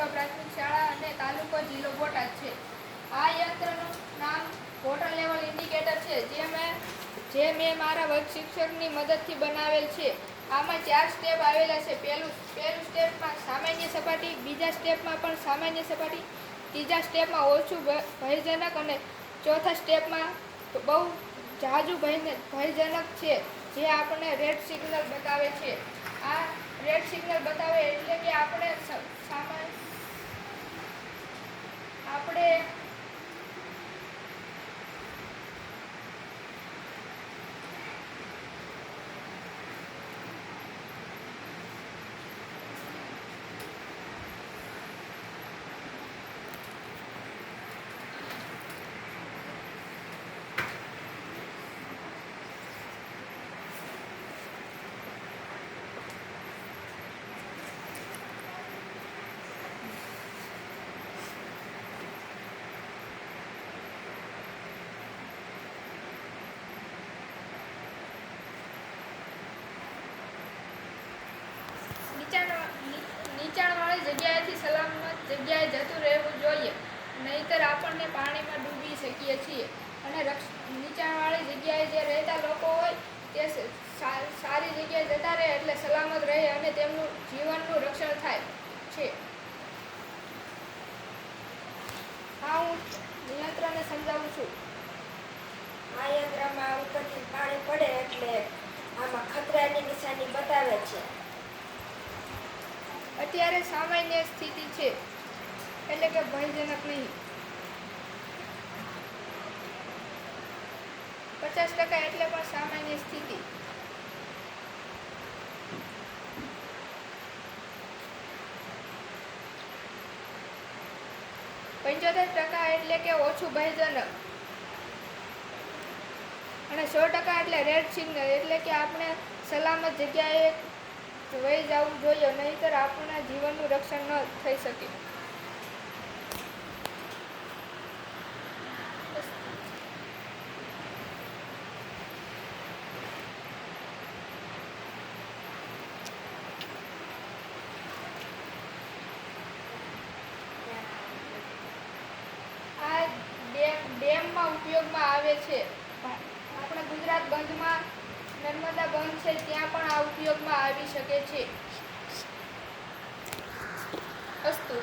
સેવા પ્રાથમિક શાળા અને તાલુકો જિલ્લો બોટાદ છે. આ યંત્રનું નામ વોટર લેવલ ઇન્ડિકેટર છે, જે મેં મારા વર્ગ શિક્ષકની મદદથી બનાવેલ છે. આમાં 4 સ્ટેપ આવેલા છે. પહેલું સ્ટેપમાં સામાન્ય સપાટી, બીજા સ્ટેપમાં પણ સામાન્ય સપાટી, ત્રીજા સ્ટેપમાં ઓછું ભયજનક અને ચોથા સ્ટેપમાં બહુ ઝાઝું ભયજનક છે, જે આપણને રેડ સિગ્નલ બતાવે છે. આ રેડ સિગ્નલ બતાવે એટલે કે આપણે નીચાણવાળી જગ્યાએથી સલામત જગ્યાએ જતું રહેવું જોઈએ, નહીંતર આપણને પાણીમાં ડૂબી શકીએ છીએ. અને નીચાણવાળી જગ્યાએ જે રહેતા લોકો હોય તે સારી જગ્યાએ જતા રહે એટલે સલામત રહે અને તેમનું જીવનનું રક્ષણ થાય છે. હા, હું યંત્રને સમજાવું છું. આ યંત્રમાં ઉપરથી પાણી પડે એટલે આમાં ખતરાની નિશાની બતાવે છે. અત્યારે સામાન્ય સ્થિતિ છે, એટલે કે ભયજનક નહીં. 50% એટલે પણ સામાન્ય સ્થિતિ. 75% એટલે કે ઓછું ભયજનક. અને 100% એટલે રેડ સિગ્નલ, એટલે કે આપણે સલામત જગ્યાએ વહી જવું જોઈએ, નહીંતર આપણા જીવનનું રક્ષણ ન થઈ શકે. આ ડેમમાં ઉપયોગમાં આવે છે. આપણા ગુજરાત બંધમાં નર્મદા બંધ છે, ત્યાં પણ આ ઉપયોગમાં આવી શકે છે. અસ્તુ.